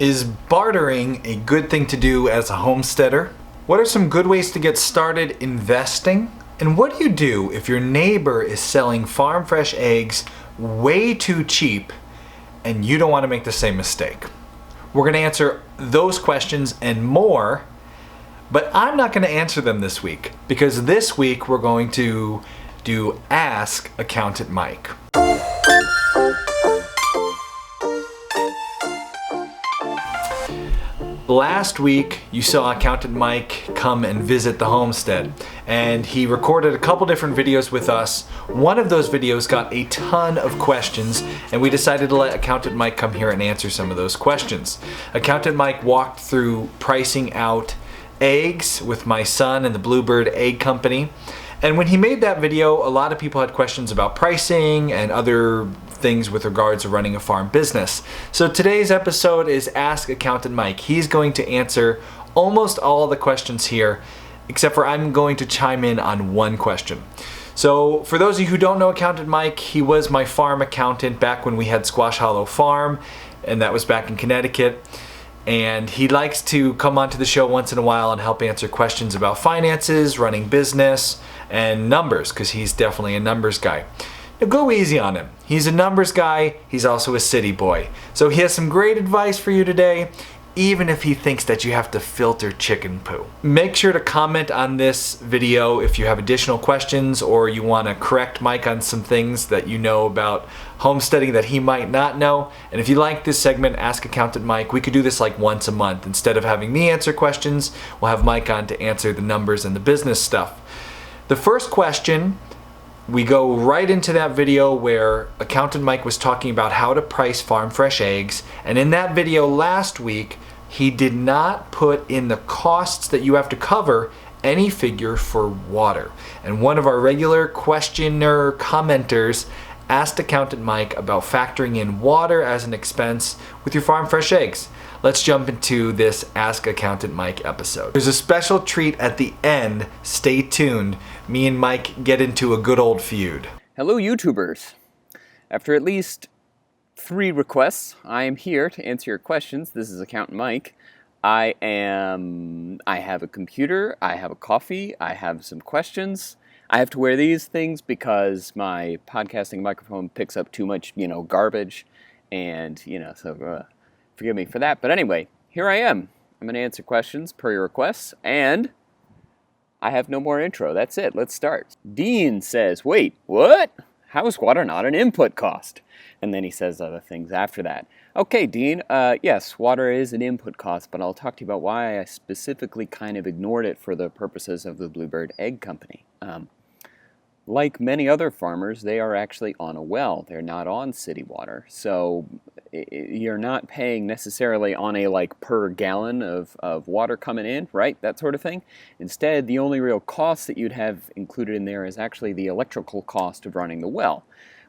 Is bartering a good thing to do as a homesteader? What are some good ways to get started investing? And what do you do if your neighbor is selling farm fresh eggs way too cheap and you don't want to make the same mistake? We're going to answer those questions and more, but I'm not going to answer them this week because this week we're going to do Ask Accountant Mike. Last week, you saw Accountant Mike come and visit the homestead, and he recorded a couple different videos with us. One of those videos got a ton of questions, and we decided to let Accountant Mike come here and answer some of those questions. Accountant Mike walked through pricing out eggs with my son and the Bluebird Egg Company. And when he made that video, a lot of people had questions about pricing and other things with regards to running a farm business. So today's episode is Ask Accountant Mike. He's going to answer almost all the questions here, except for I'm going to chime in on one question. So for those of you who don't know Accountant Mike, he was my farm accountant back when we had Squash Hollow Farm, and that was back in Connecticut. And he likes to come onto the show once in a while and help answer questions about finances, running business, and numbers, because he's definitely a numbers guy. Now go easy on him. He's a numbers guy, he's also a city boy. So he has some great advice for you today, even if he thinks that you have to filter chicken poo. Make sure to comment on this video if you have additional questions or you want to correct Mike on some things that you know about homesteading that he might not know. And if you like this segment, Ask Accountant Mike, we could do this like once a month. Instead of having me answer questions, we'll have Mike on to answer the numbers and the business stuff. The first question, we go right into that video where Accountant Mike was talking about how to price farm fresh eggs. And in that video last week, he did not put in the costs that you have to cover any figure for water. And one of our regular questioner commenters asked Accountant Mike about factoring in water as an expense with your farm fresh eggs. Let's jump into this Ask Accountant Mike episode. There's a special treat at the end. Stay tuned. Me and Mike get into a good old feud. Hello, YouTubers. After at least 3 requests, I am here to answer your questions. This is Accountant Mike. I have a computer, I have a coffee, I have some questions. I have to wear these things because my podcasting microphone picks up too much, garbage, and, so forgive me for that. But anyway, here I am. I'm going to answer questions per your requests, and I have no more intro. That's it. Let's start. Dean says, wait, what? How is water not an input cost? And then he says other things after that. Okay, Dean, yes, water is an input cost, but I'll talk to you about why I specifically kind of ignored it for the purposes of the Bluebird Egg Company. Like many other farmers, they are actually on a well. They're not on city water. So you're not paying necessarily on a per gallon of water coming in, right? That sort of thing. Instead, the only real cost that you'd have included in there is actually the electrical cost of running the well,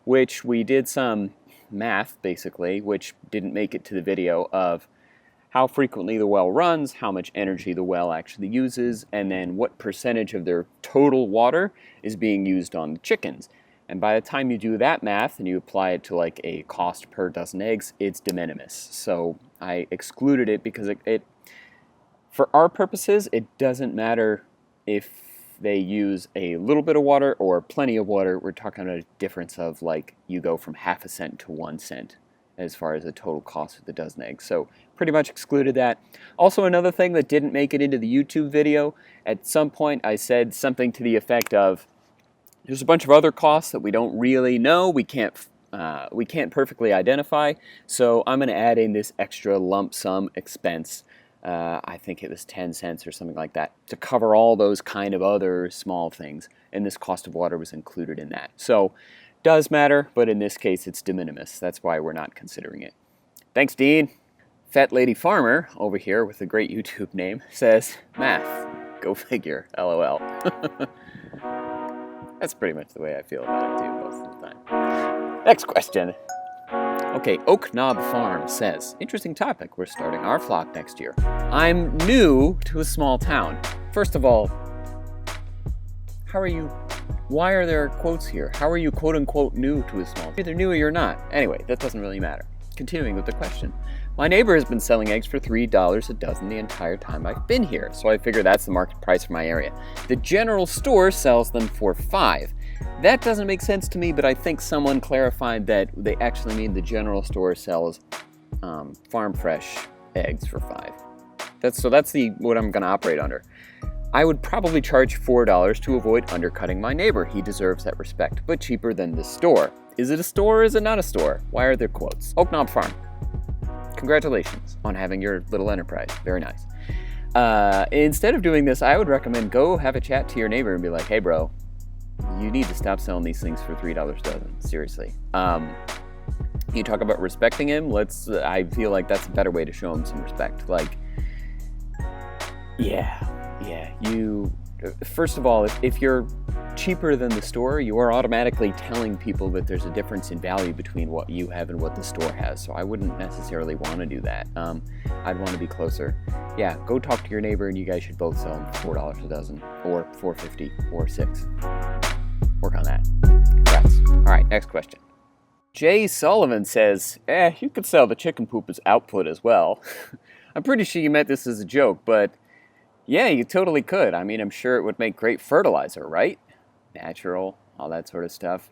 which we did some math, basically, which didn't make it to the video, of how frequently the well runs, how much energy the well actually uses, and then what percentage of their total water is being used on the chickens. And by the time you do that math and you apply it to a cost per dozen eggs, it's de minimis. So I excluded it because it for our purposes, it doesn't matter if they use a little bit of water or plenty of water. We're talking about a difference of you go from half a cent to 1 cent as far as the total cost of the dozen eggs. So pretty much excluded that. Also, another thing that didn't make it into the YouTube video, at some point I said something to the effect of, there's a bunch of other costs that we don't really know, we can't perfectly identify, so I'm going to add in this extra lump sum expense. I think it was 10 cents or something like that, to cover all those kind of other small things, and this cost of water was included in that. So, does matter, but in this case it's de minimis. That's why we're not considering it. Thanks, Dean. Fat Lady Farmer, over here with a great YouTube name, says, math. Go figure, LOL. That's pretty much the way I feel about it too most of the time. Next question. Okay, Oak Knob Farm says, interesting topic, we're starting our flock next year. I'm new to a small town. First of all, why are there quotes here? How are you quote unquote new to a small town? Either new or you're not. Anyway, that doesn't really matter. Continuing with the question. My neighbor has been selling eggs for $3 a dozen the entire time I've been here, so I figure that's the market price for my area. The general store sells them for $5. That doesn't make sense to me, but I think someone clarified that they actually mean the general store sells farm fresh eggs for $5. That's what I'm going to operate under. I would probably charge $4 to avoid undercutting my neighbor. He deserves that respect, but cheaper than the store. Is it a store or is it not a store? Why are there quotes? Oak Knob Farm. Congratulations on having your little enterprise. Very nice. Instead of doing this, I would recommend go have a chat to your neighbor and be like, hey bro, you need to stop selling these things for $3 a dozen. Seriously. You talk about respecting him. I feel like that's a better way to show him some respect. Like, first of all, if you're cheaper than the store, you are automatically telling people that there's a difference in value between what you have and what the store has. So I wouldn't necessarily want to do that. I'd want to be closer. Yeah, go talk to your neighbor and you guys should both sell them for $4 a dozen, or $4.50, or $6. Work on that. Congrats. All right, next question. Jay Sullivan says, you could sell the chicken poop as output as well. I'm pretty sure you meant this as a joke, but yeah, you totally could. I mean, I'm sure it would make great fertilizer, right? Natural, all that sort of stuff.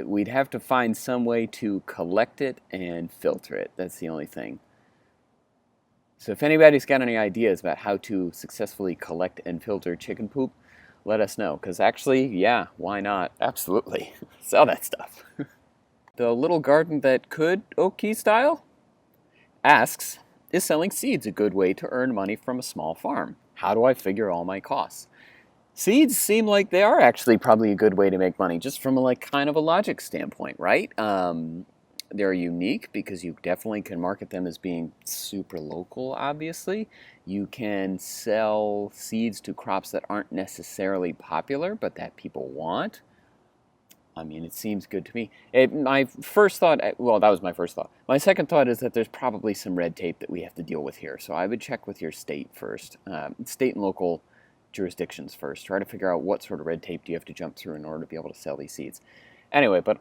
We'd have to find some way to collect it and filter it. That's the only thing. So if anybody's got any ideas about how to successfully collect and filter chicken poop, let us know. Because actually, yeah, why not? Absolutely. Sell that stuff. The little garden that could, Okie style, asks, is selling seeds a good way to earn money from a small farm? How do I figure all my costs? Seeds seem like they are actually probably a good way to make money, just from a kind of a logic standpoint, right? They're unique because you definitely can market them as being super local, obviously. You can sell seeds to crops that aren't necessarily popular, but that people want. I mean, it seems good to me. My first thought, well, that was my first thought. My second thought is that there's probably some red tape that we have to deal with here. So I would check with your state first, state and local jurisdictions first. Try to figure out what sort of red tape do you have to jump through in order to be able to sell these seeds. Anyway, but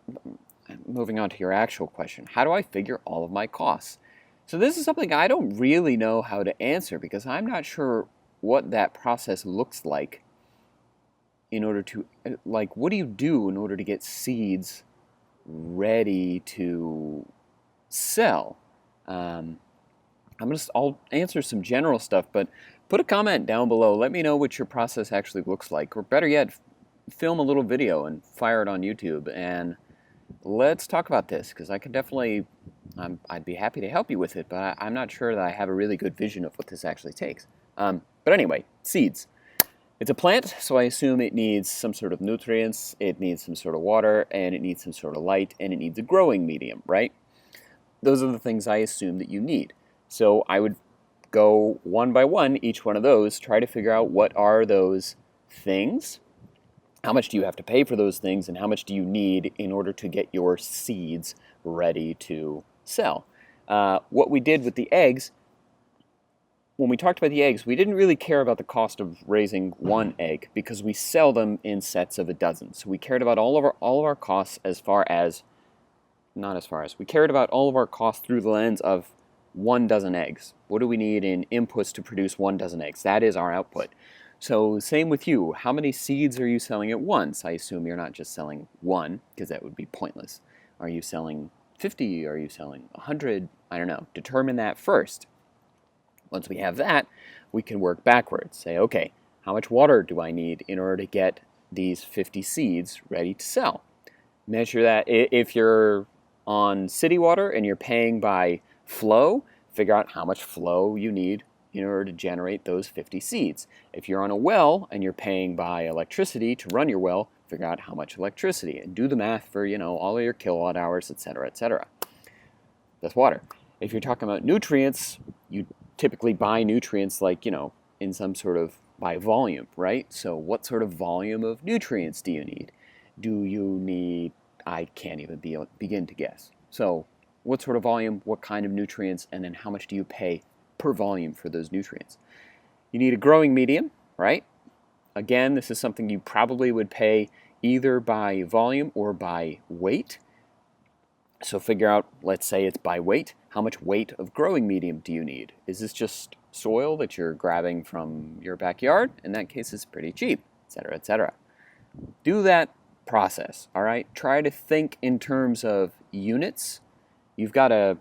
moving on to your actual question, how do I figure all of my costs? So this is something I don't really know how to answer because I'm not sure what that process looks like. In order to, what do you do in order to get seeds ready to sell? I'll answer some general stuff, but put a comment down below. Let me know what your process actually looks like, or better yet, film a little video and fire it on YouTube, and let's talk about this, because I can definitely, I'd be happy to help you with it, but I'm not sure that I have a really good vision of what this actually takes. But anyway, seeds. It's a plant, so I assume it needs some sort of nutrients, it needs some sort of water, and it needs some sort of light, and it needs a growing medium, right? Those are the things I assume that you need. So I would go one by one, each one of those, try to figure out what are those things, how much do you have to pay for those things, and how much do you need in order to get your seeds ready to sell. What we did with the eggs, when we talked about the eggs, we didn't really care about the cost of raising one egg because we sell them in sets of a dozen. So we cared about all of our costs we cared about all of our costs through the lens of 1 dozen eggs. What do we need in inputs to produce 1 dozen eggs? That is our output. So same with you. How many seeds are you selling at once? I assume you're not just selling 1 because that would be pointless. Are you selling 50? Are you selling 100? I don't know. Determine that first. Once we have that, we can work backwards. Say, okay, how much water do I need in order to get these 50 seeds ready to sell? Measure that. If you're on city water and you're paying by flow, figure out how much flow you need in order to generate those 50 seeds. If you're on a well and you're paying by electricity to run your well, figure out how much electricity and do the math for, all of your kilowatt hours, etc., etc. That's water. If you're talking about nutrients, you typically buy nutrients in some sort of by volume, right? So what sort of volume of nutrients do you need? Do you need, I can't even begin to guess. So what sort of volume, what kind of nutrients, and then how much do you pay per volume for those nutrients? You need a growing medium, right? Again, this is something you probably would pay either by volume or by weight. So figure out, let's say it's by weight. How much weight of growing medium do you need? Is this just soil that you're grabbing from your backyard? In that case, it's pretty cheap, etc., etc. Do that process, all right? Try to think in terms of units. You've got a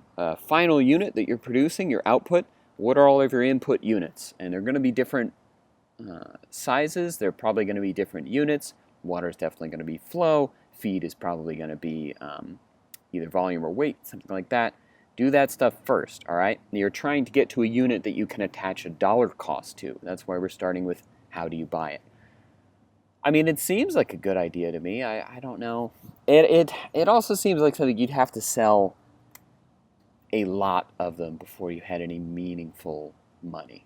final unit that you're producing, your output. What are all of your input units? And they're going to be different sizes. They're probably going to be different units. Water is definitely going to be flow. Feed is probably going to be either volume or weight, something like that. Do that stuff first, all right? You're trying to get to a unit that you can attach a dollar cost to. That's why we're starting with how do you buy it. I mean, it seems like a good idea to me. I don't know. It also seems like something you'd have to sell a lot of them before you had any meaningful money.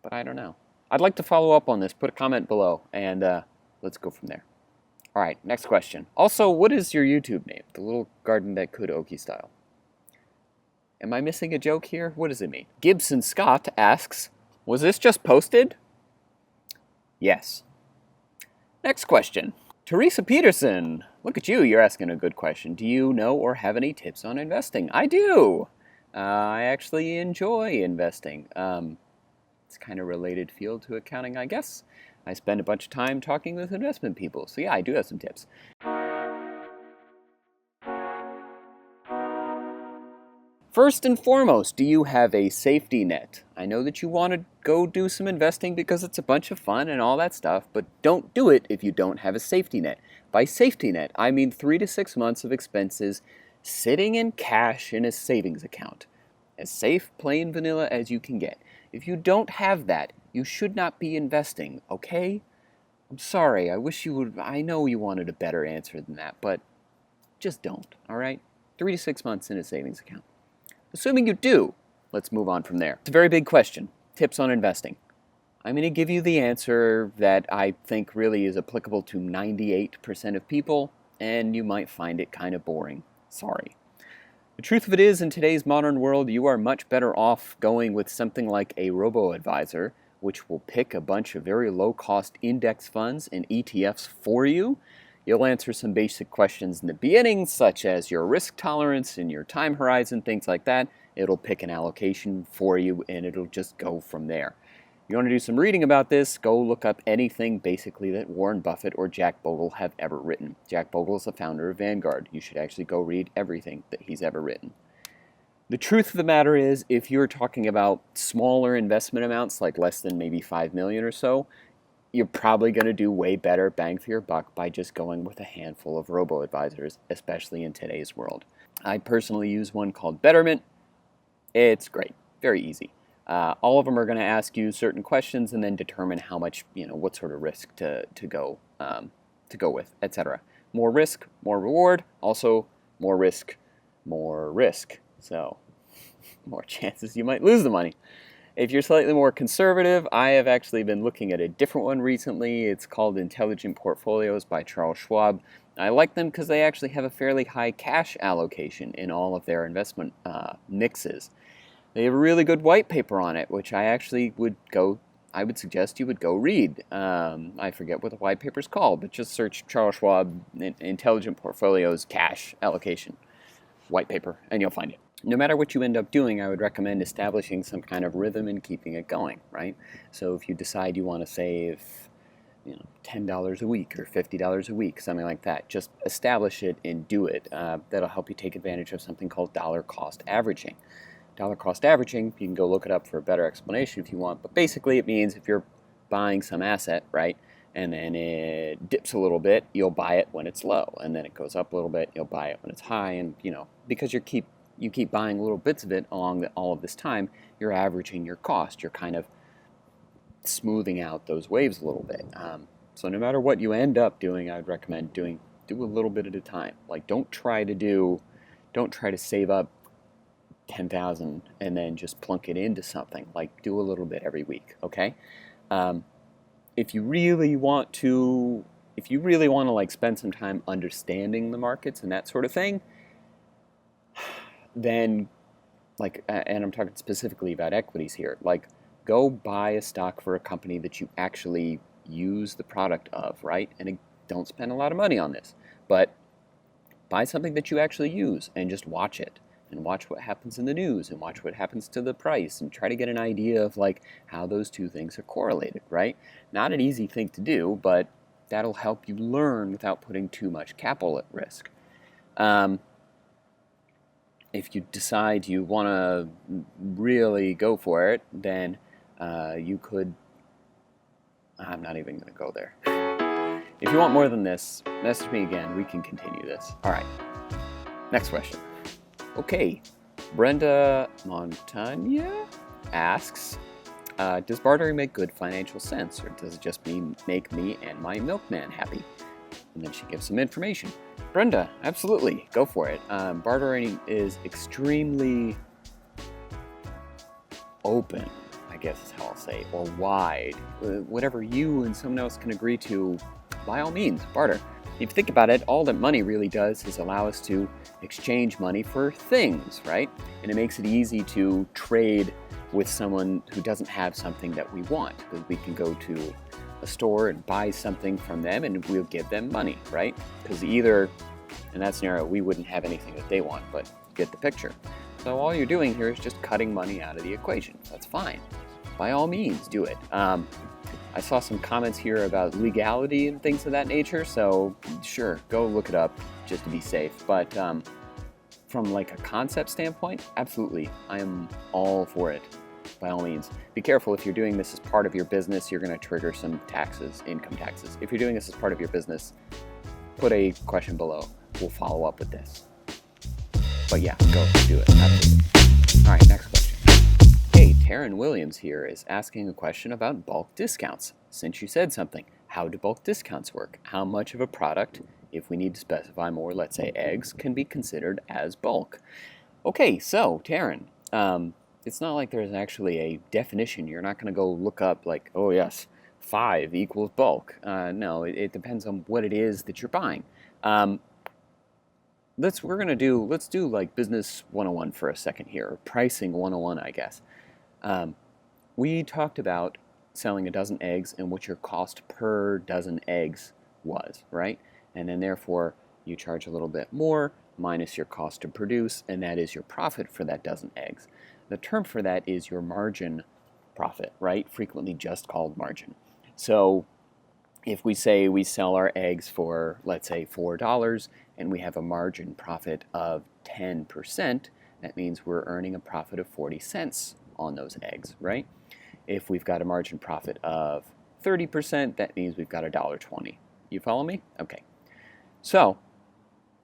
But I don't know. I'd like to follow up on this. Put a comment below, and let's go from there. All right, next question. Also, what is your YouTube name? The Little Garden That Could Okie Style. Am I missing a joke here? What does it mean? Gibson Scott asks, was this just posted? Yes. Next question. Teresa Peterson. Look at you, you're asking a good question. Do you know or have any tips on investing? I do. I actually enjoy investing. It's kind of related field to accounting, I guess. I spend a bunch of time talking with investment people. So yeah, I do have some tips. First and foremost, do you have a safety net? I know that you want to go do some investing because it's a bunch of fun and all that stuff, but don't do it if you don't have a safety net. By safety net, I mean 3 to 6 months of expenses sitting in cash in a savings account. As safe, plain vanilla as you can get. If you don't have that, you should not be investing, okay? I'm sorry, I wish you would, I know you wanted a better answer than that, but just don't, all right? 3 to 6 months in a savings account. Assuming you do, let's move on from there. It's a very big question. Tips on investing. I'm going to give you the answer that I think really is applicable to 98% of people, and you might find it kind of boring. Sorry. The truth of it is, in today's modern world, you are much better off going with something like a robo-advisor, which will pick a bunch of very low-cost index funds and ETFs for you. You'll answer some basic questions in the beginning, such as your risk tolerance and your time horizon, things like that. It'll pick an allocation for you, and it'll just go from there. You want to do some reading about this, go look up anything basically that Warren Buffett or Jack Bogle have ever written. Jack Bogle is the founder of Vanguard. You should actually go read everything that he's ever written. The truth of the matter is, if you're talking about smaller investment amounts, like less than maybe 5 million or so, you're probably going to do way better bang for your buck by just going with a handful of robo-advisors, especially in today's world. I personally use one called Betterment. It's great, very easy. All of them are going to ask you certain questions and then determine how much, what sort of risk to go with, etc. More risk, more reward. Also, more risk, more risk. So, more chances you might lose the money. If you're slightly more conservative, I have actually been looking at a different one recently. It's called Intelligent Portfolios by Charles Schwab. I like them because they actually have a fairly high cash allocation in all of their investment mixes. They have a really good white paper on it, which I would suggest you would go read. I forget what the white paper is called, but just search Charles Schwab Intelligent Portfolios Cash Allocation white paper, and you'll find it. No matter what you end up doing, I would recommend establishing some kind of rhythm and keeping it going, right? So if you decide you want to save, $10 a week or $50 a week, something like that, just establish it and do it. That'll help you take advantage of something called dollar cost averaging. Dollar cost averaging, you can go look it up for a better explanation if you want, but basically it means if you're buying some asset, right, and then it dips a little bit, you'll buy it when it's low, and then it goes up a little bit, you'll buy it when it's high, and because you keep buying little bits of it along all of this time, you're averaging your cost, you're kind of smoothing out those waves a little bit. So no matter what you end up doing, I would recommend do a little bit at a time. Like don't try to save up 10,000 and then just plunk it into something. Like do a little bit every week, okay? If you really want to like spend some time understanding the markets and that sort of thing, then and I'm talking specifically about equities here, like go buy a stock for a company that you actually use the product of, right? And don't spend a lot of money on this, but Buy something that you actually use and just watch it. And watch what happens in the news and watch what happens to the price and try to get an idea of like how those two things are correlated, right? Not an easy thing to do, but that'll help you learn without putting too much capital at risk. If you decide you want to really go for it, then you could... I'm not even going to go there. If you want more than this, message me again. We can continue this. All right. Next question. Okay. Brenda Montagna asks, does bartering make good financial sense, or does it just make me and my milkman happy? And then she gives some information. Brenda, absolutely. Go for it. Bartering is extremely open, I guess is how I'll say, or wide. Whatever you and someone else can agree to, by all means, barter. If you think about it, all that money really does is allow us to exchange money for things, right? And it makes it easy to trade with someone who doesn't have something that we want, because we can go to a store and buy something from them and we'll give them money, right? Because either, in that scenario, we wouldn't have anything that they want, but you get the picture. So all you're doing here is just cutting money out of the equation. That's fine. By all means, do it. I saw some comments here about legality and things of that nature, so sure, go look it up just to be safe. But from like a concept standpoint, absolutely, I am all for it. By all means, be careful. If you're doing this as part of your business, you're going to trigger some taxes, income taxes. If you're doing this as part of your business, put a question below. We'll follow up with this. But yeah, go do it. Absolutely. All right, next question. Hey, Taryn Williams here is asking a question about bulk discounts. Since you said something, how do bulk discounts work? How much of a product, if we need to specify more, let's say eggs, can be considered as bulk? Okay, so Taryn, it's not like there's actually a definition. You're not going to go look up like, oh yes, 5 equals bulk. No, it depends on what it is that you're buying. Let's do like business 101 for a second here, or pricing 101, I guess. We talked about selling a dozen eggs and what your cost per dozen eggs was, right? And then therefore you charge a little bit more minus your cost to produce, and that is your profit for that dozen eggs. The term for that is your margin profit, right? Frequently just called margin. So if we say we sell our eggs for, let's say, $4 and we have a margin profit of 10%, that means we're earning a profit of 40 cents on those eggs, right? If we've got a margin profit of 30%, that means we've got $1.20. You follow me? Okay. So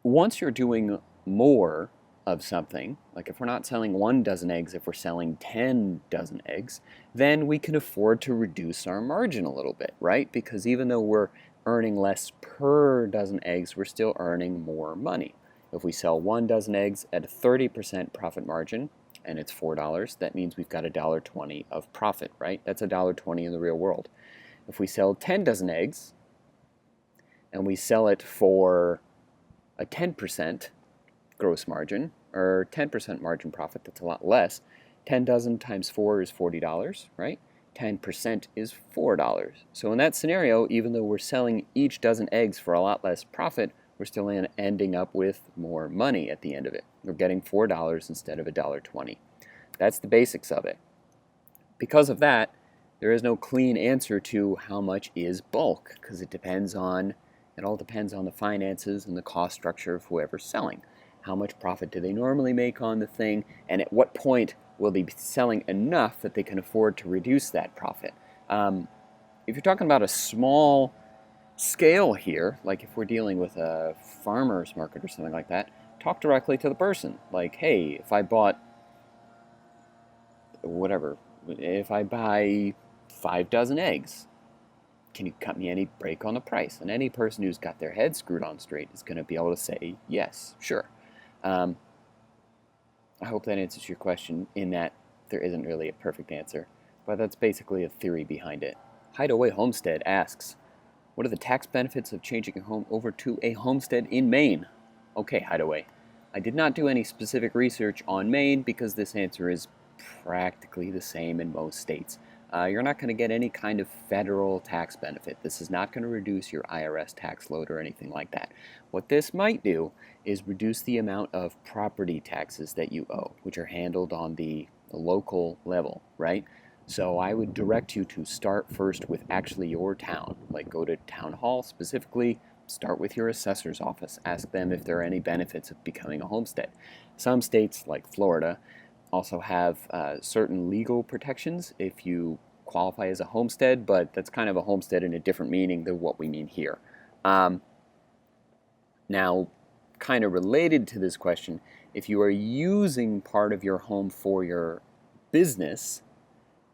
once you're doing more of something, like if we're not selling 1 dozen eggs, if we're selling 10 dozen eggs, then we can afford to reduce our margin a little bit, right? Because even though we're earning less per dozen eggs, we're still earning more money. If we sell 1 dozen eggs at a 30% profit margin, and it's $4, that means we've got $1.20 of profit, right? That's $1.20 in the real world. If we sell 10 dozen eggs, and we sell it for a 10% gross margin, or 10% margin profit, that's a lot less. 10 dozen times 4 is $40, right? 10% is $4. So in that scenario, even though we're selling each dozen eggs for a lot less profit, we're still ending up with more money at the end of it. We're getting $4 instead of $1.20. That's the basics of it. Because of that, there is no clean answer to how much is bulk, because it all depends on the finances and the cost structure of whoever's selling. How much profit do they normally make on the thing, and at what point will they be selling enough that they can afford to reduce that profit? If you're talking about a small scale here, like if we're dealing with a farmer's market or something like that, talk directly to the person. Like, hey, if I bought whatever, if I buy 5 dozen eggs, can you cut me any break on the price? And any person who's got their head screwed on straight is going to be able to say, yes, sure. I hope that answers your question in that there isn't really a perfect answer, but that's basically a theory behind it. Hideaway Homestead asks, what are the tax benefits of changing your home over to a homestead in Maine? Okay, Hideaway. I did not do any specific research on Maine because this answer is practically the same in most states. you're not going to get any kind of federal tax benefit. This is not going to reduce your IRS tax load or anything like that. What this might do is reduce the amount of property taxes that you owe, which are handled on the local level, right? So I would direct you to start first with actually your town. Like go to town hall specifically, start with your assessor's office. Ask them if there are any benefits of becoming a homestead. Some states, like Florida, also have certain legal protections if you qualify as a homestead, but that's kind of a homestead in a different meaning than what we mean here. Now, kind of related to this question, if you are using part of your home for your business,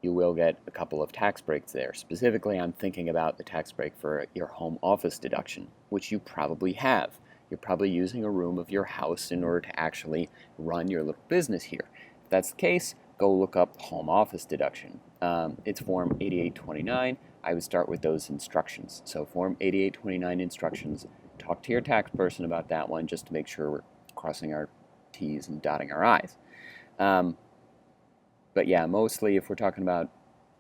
you will get a couple of tax breaks there. Specifically, I'm thinking about the tax break for your home office deduction, which you probably have. You're probably using a room of your house in order to actually run your little business here. If that's the case, go look up home office deduction. It's Form 8829. I would start with those instructions. So Form 8829 instructions, talk to your tax person about that one just to make sure we're crossing our T's and dotting our I's. But yeah, mostly if we're talking about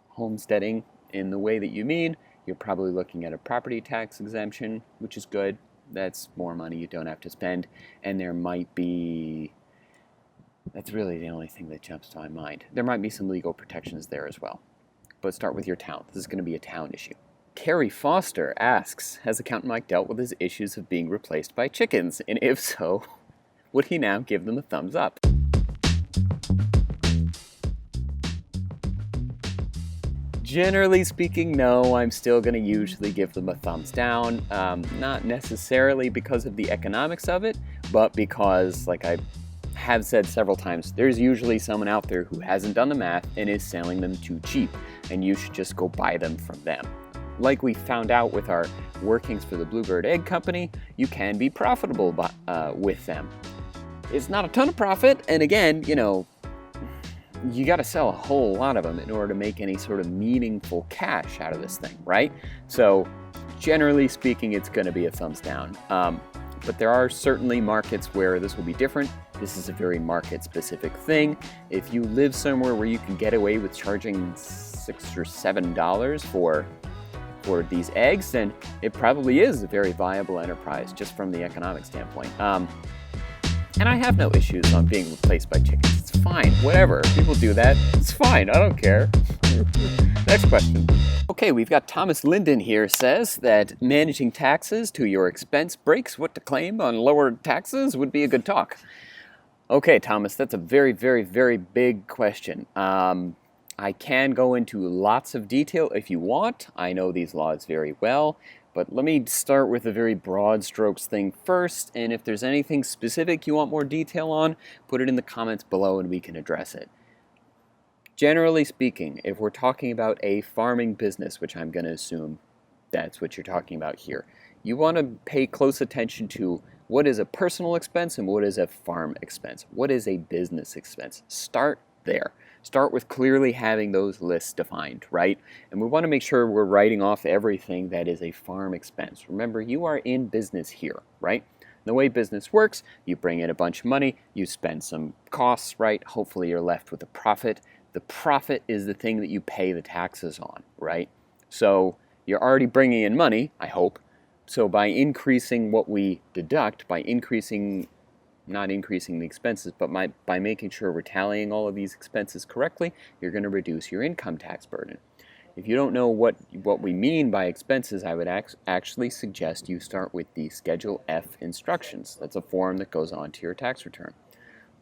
homesteading in the way that you mean, you're probably looking at a property tax exemption, which is good. That's more money you don't have to spend. And there might be, that's really the only thing that jumps to my mind. There might be some legal protections there as well. But start with your town. This is going to be a town issue. Carrie Foster asks, has Accountant Mike dealt with his issues of being replaced by chickens? And if so, would he now give them a thumbs up? Generally speaking, no, I'm still going to usually give them a thumbs down. Not necessarily because of the economics of it, but because, like I have said several times, there's usually someone out there who hasn't done the math and is selling them too cheap, and you should just go buy them from them. Like we found out with our workings for the Bluebird Egg Company, you can be profitable with them. It's not a ton of profit, and again, you got to sell a whole lot of them in order to make any sort of meaningful cash out of this thing, right? So generally speaking, it's going to be a thumbs down. But there are certainly markets where this will be different. This is a very market-specific thing. If you live somewhere where you can get away with charging $6 or $7 for these eggs, then it probably is a very viable enterprise just from the economic standpoint. And I have no issues on being replaced by chickens. It's fine, whatever. People do that. It's fine, I don't care. Next question. Okay, we've got Thomas Linden here says that managing taxes to your expense breaks what to claim on lower taxes would be a good talk. Okay, Thomas, that's a very, very, very big question. I can go into lots of detail if you want. I know these laws very well. But let me start with a very broad strokes thing first, and if there's anything specific you want more detail on, put it in the comments below and we can address it. Generally speaking, if we're talking about a farming business, which I'm going to assume that's what you're talking about here, you want to pay close attention to what is a personal expense and what is a farm expense. What is a business expense? Start there. Start with clearly having those lists defined, right? And we want to make sure we're writing off everything that is a farm expense. Remember, you are in business here, right? The way business works, you bring in a bunch of money, you spend some costs, right? Hopefully you're left with a profit. The profit is the thing that you pay the taxes on, right? So you're already bringing in money, I hope. So by increasing what we deduct, by not increasing the expenses, but by making sure we're tallying all of these expenses correctly, you're going to reduce your income tax burden. If you don't know what we mean by expenses, I would actually suggest you start with the Schedule F instructions. That's a form that goes onto your tax return.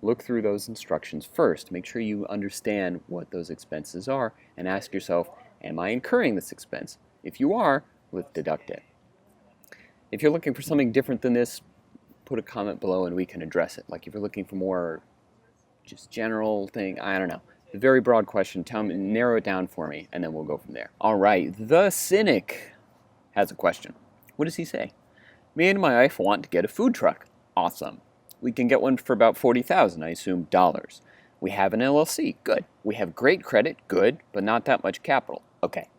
Look through those instructions first. Make sure you understand what those expenses are and ask yourself, am I incurring this expense? If you are, let's deduct it. If you're looking for something different than this, put a comment below and we can address it. Like if you're looking for more just general thing, I don't know. A very broad question, tell me, narrow it down for me, and then we'll go from there. All right, The Cynic has a question. What does he say? Me and my wife want to get a food truck. Awesome. We can get one for about $40,000, I assume, dollars. We have an LLC. Good. We have great credit. Good, but not that much capital. Okay.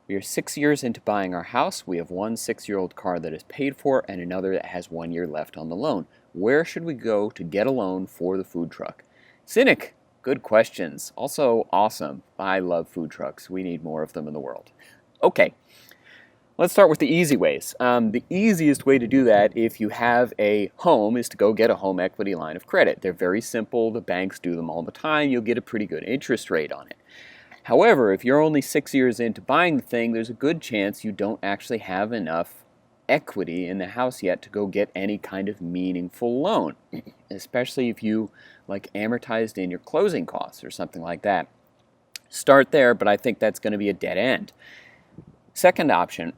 We are 6 years into buying our house. We have one 6-year-old car that is paid for and another that has 1 year left on the loan. Where should we go to get a loan for the food truck? Cynic, Good questions. Also awesome. I love food trucks. We need more of them in the world. Okay, let's start with the easy ways. The easiest way to do that if you have a home is to go get a home equity line of credit. They're very simple. The banks do them all the time. You'll get a pretty good interest rate on it. However, if you're only 6 years into buying the thing, there's a good chance you don't actually have enough equity in the house yet to go get any kind of meaningful loan, especially if you amortized in your closing costs or something like that. Start there, but I think that's going to be a dead end. Second option,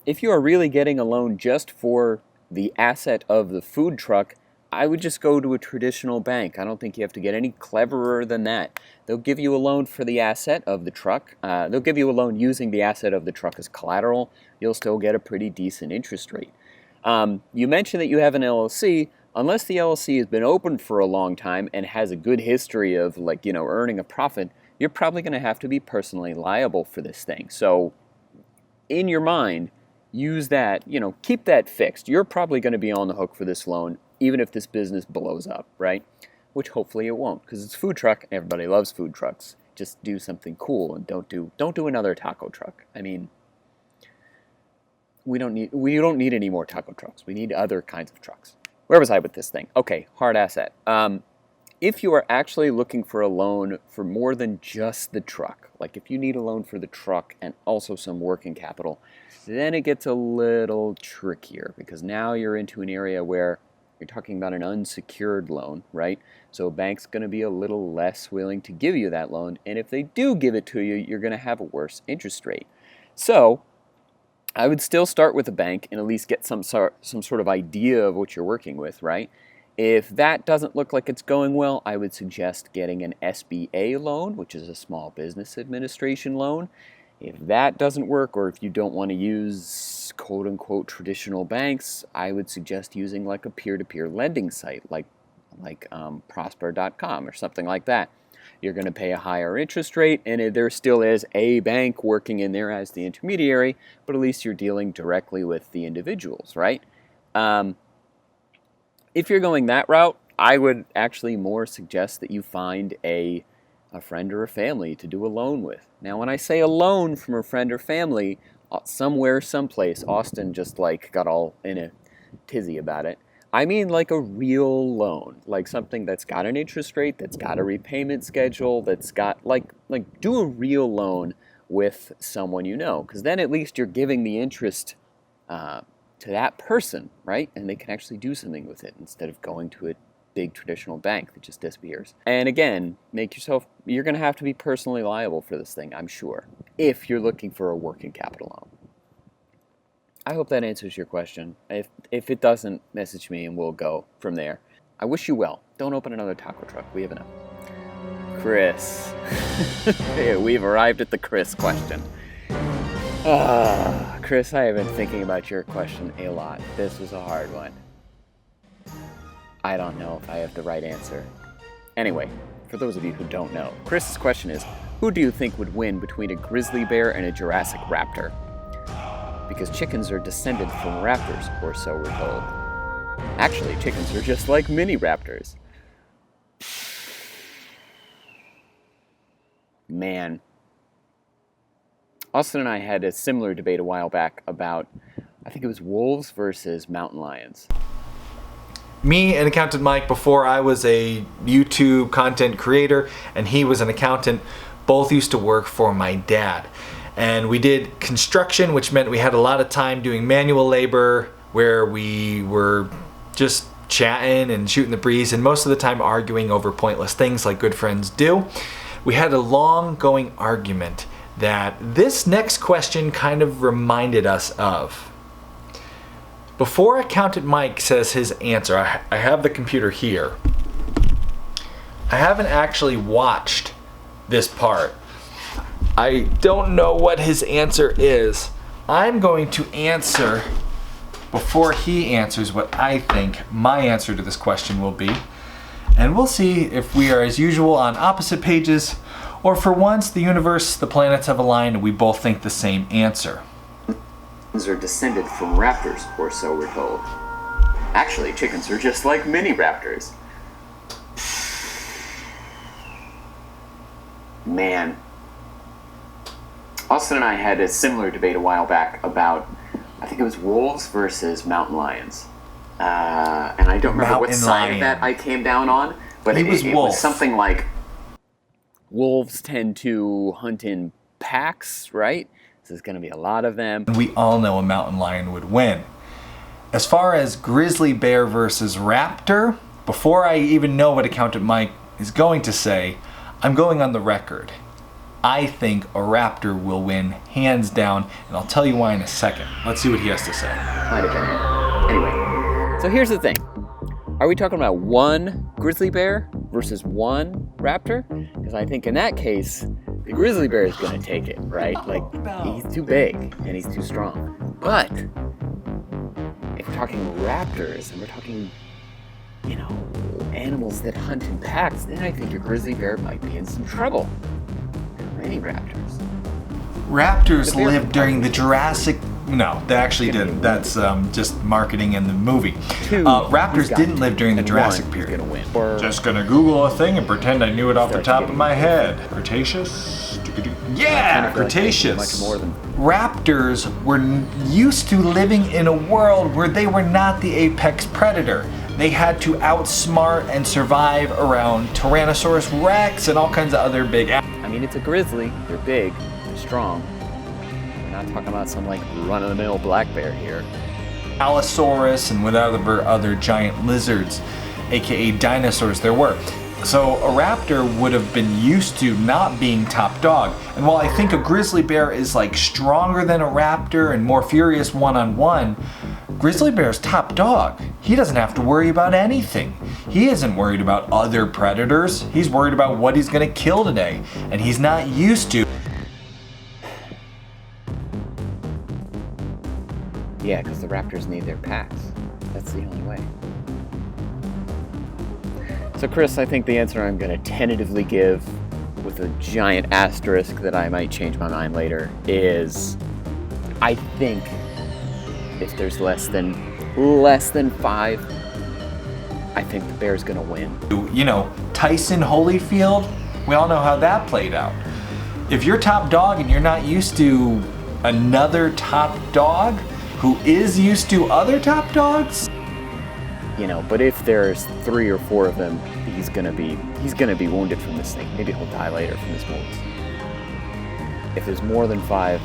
if you are really getting a loan just for the asset of the food truck, I would just go to a traditional bank. I don't think you have to get any cleverer than that. They'll give you a loan for the asset of the truck. They'll give you a loan using the asset of the truck as collateral. You'll still get a pretty decent interest rate. You mentioned that you have an LLC. Unless the LLC has been open for a long time and has a good history of earning a profit, you're probably going to have to be personally liable for this thing. So in your mind, use that, keep that fixed. You're probably going to be on the hook for this loan even if this business blows up, right? Which hopefully it won't, because it's a food truck. Everybody loves food trucks. Just do something cool and don't do another taco truck. I mean, we don't need any more taco trucks. We need other kinds of trucks. Where was I with this thing? Okay, hard asset. If you are actually looking for a loan for more than just the truck, like if you need a loan for the truck and also some working capital, then it gets a little trickier, because now you're into an area where you're talking about an unsecured loan, right? So a bank's going to be a little less willing to give you that loan, and if they do give it to you, you're going to have a worse interest rate. So I would still start with a bank and at least get some sort of idea of what you're working with, right? If that doesn't look like it's going well, I would suggest getting an SBA loan, which is a Small Business Administration loan. If that doesn't work, or if you don't want to use quote-unquote traditional banks, I would suggest using like a peer-to-peer lending site like prosper.com or something like that. You're going to pay a higher interest rate, and there still is a bank working in there as the intermediary, but at least you're dealing directly with the individuals, right? If you're going that route, I would actually more suggest that you find a friend or a family to do a loan with. Now, when I say a loan from a friend or family, somewhere, someplace, Austin just got all in a tizzy about it. I mean like a real loan, like something that's got an interest rate, that's got a repayment schedule, that's got do a real loan with someone you know, because then at least you're giving the interest to that person, right? And they can actually do something with it instead of going to a big traditional bank that just disappears. And again, you're going to have to be personally liable for this thing, I'm sure, if you're looking for a working capital loan. I hope that answers your question. If it doesn't, message me and we'll go from there. I wish you well. Don't open another taco truck. We have enough. Chris. Hey, we've arrived at the Chris question. Chris, I have been thinking about your question a lot. This was a hard one. I don't know if I have the right answer. Anyway, for those of you who don't know, Chris's question is, who do you think would win between a grizzly bear and a Jurassic raptor? Because chickens are descended from raptors, or so we're told. Actually, chickens are just like mini raptors. Man. Austin and I had a similar debate a while back about, I think it was wolves versus mountain lions. Me and Accountant Mike, before I was a YouTube content creator and he was an accountant, both used to work for my dad. And we did construction, which meant we had a lot of time doing manual labor where we were just chatting and shooting the breeze, and most of the time arguing over pointless things like good friends do. We had a long going argument that this next question kind of reminded us of. Before Accountant Mike says his answer, I have the computer here. I haven't actually watched this part. I don't know what his answer is. I'm going to answer before he answers what I think my answer to this question will be. And we'll see if we are, as usual, on opposite pages, or for once, the universe, the planets have aligned and we both think the same answer. Are descended from raptors, or so we're told. Actually, chickens are just like mini raptors. Man. Austin and I had a similar debate a while back about, I think it was wolves versus mountain lions. And I don't remember what side of that I came down on, but it was something like wolves tend to hunt in packs, right? So there's going to be a lot of them. We all know a mountain lion would win. As far as grizzly bear versus raptor, before I even know what Accountant Mike is going to say, I'm going on the record. I think a raptor will win hands down, and I'll tell you why in a second. Let's see what he has to say. Anyway, so here's the thing. Are we talking about one grizzly bear versus one raptor? Because I think in that case, the grizzly bear is going to take it, right? Like, he's too big and he's too strong. But if we're talking raptors and we're talking, you know, animals that hunt in packs, then I think your grizzly bear might be in some trouble. Any raptors. Raptors lived during the Jurassic... No, they actually didn't. That's just marketing in the movie. Raptors didn't live during the Jurassic period. Just gonna Google a thing and pretend I knew it off the top of my head. Cretaceous? Yeah, Cretaceous. Raptors were used to living in a world where they were not the apex predator. They had to outsmart and survive around Tyrannosaurus Rex and all kinds of other big... I mean, it's a grizzly. They're big. They're strong. We're not talking about some, like, run-of-the-mill black bear here. Allosaurus and whatever other giant lizards, aka dinosaurs, there were. So a raptor would have been used to not being top dog. And while I think a grizzly bear is, like, stronger than a raptor and more furious one-on-one, grizzly bear's top dog. He doesn't have to worry about anything. He isn't worried about other predators. He's worried about what he's gonna kill today. And he's not used to... Yeah, because the raptors need their packs. That's the only way. So Chris, I think the answer I'm gonna tentatively give, with a giant asterisk that I might change my mind later, is I think if there's less than 5, I think the bear's gonna win. You know, Tyson Holyfield, we all know how that played out. If you're top dog and you're not used to another top dog who is used to other top dogs, you know, but if there's 3 or 4 of them, he's gonna be wounded from this thing. Maybe he'll die later from his wounds. If there's more than 5,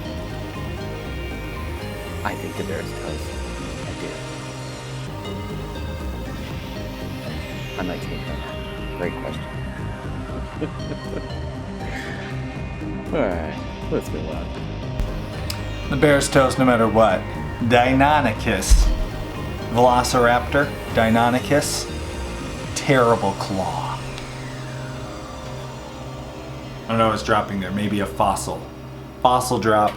I think the bear's toast. I do. I might change my mind. Great question. Alright, let's move on. the bear's toast no matter what. Deinonychus. Velociraptor. Deinonychus. Terrible claw. I don't know what's dropping there. Maybe a fossil. Fossil drop.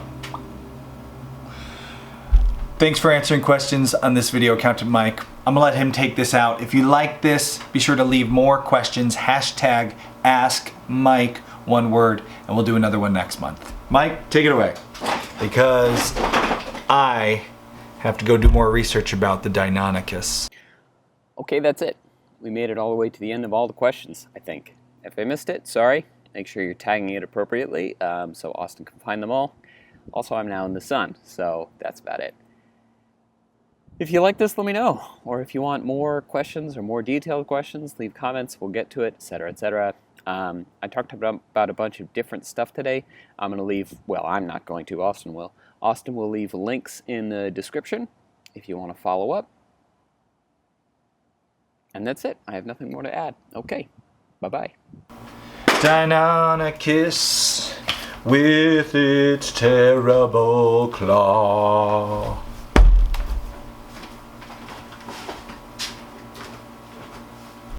Thanks for answering questions on this video, Accountant Mike. I'm gonna let him take this out. If you like this, be sure to leave more questions. Hashtag Ask Mike, one word, and we'll do another one next month. Mike, take it away. Because I have to go do more research about the Deinonychus. Okay, that's it. We made it all the way to the end of all the questions, I think. If I missed it, sorry. Make sure you're tagging it appropriately so Austin can find them all. Also, I'm now in the sun, so that's about it. If you like this, let me know. Or if you want more questions or more detailed questions, leave comments. We'll get to it, etc., etc. I talked about a bunch of different stuff today. I'm going to leave, well, I'm not going to. Austin will. Austin will leave links in the description if you want to follow up. And that's it. I have nothing more to add. Okay. Bye-bye. Deinonychus with its terrible claw.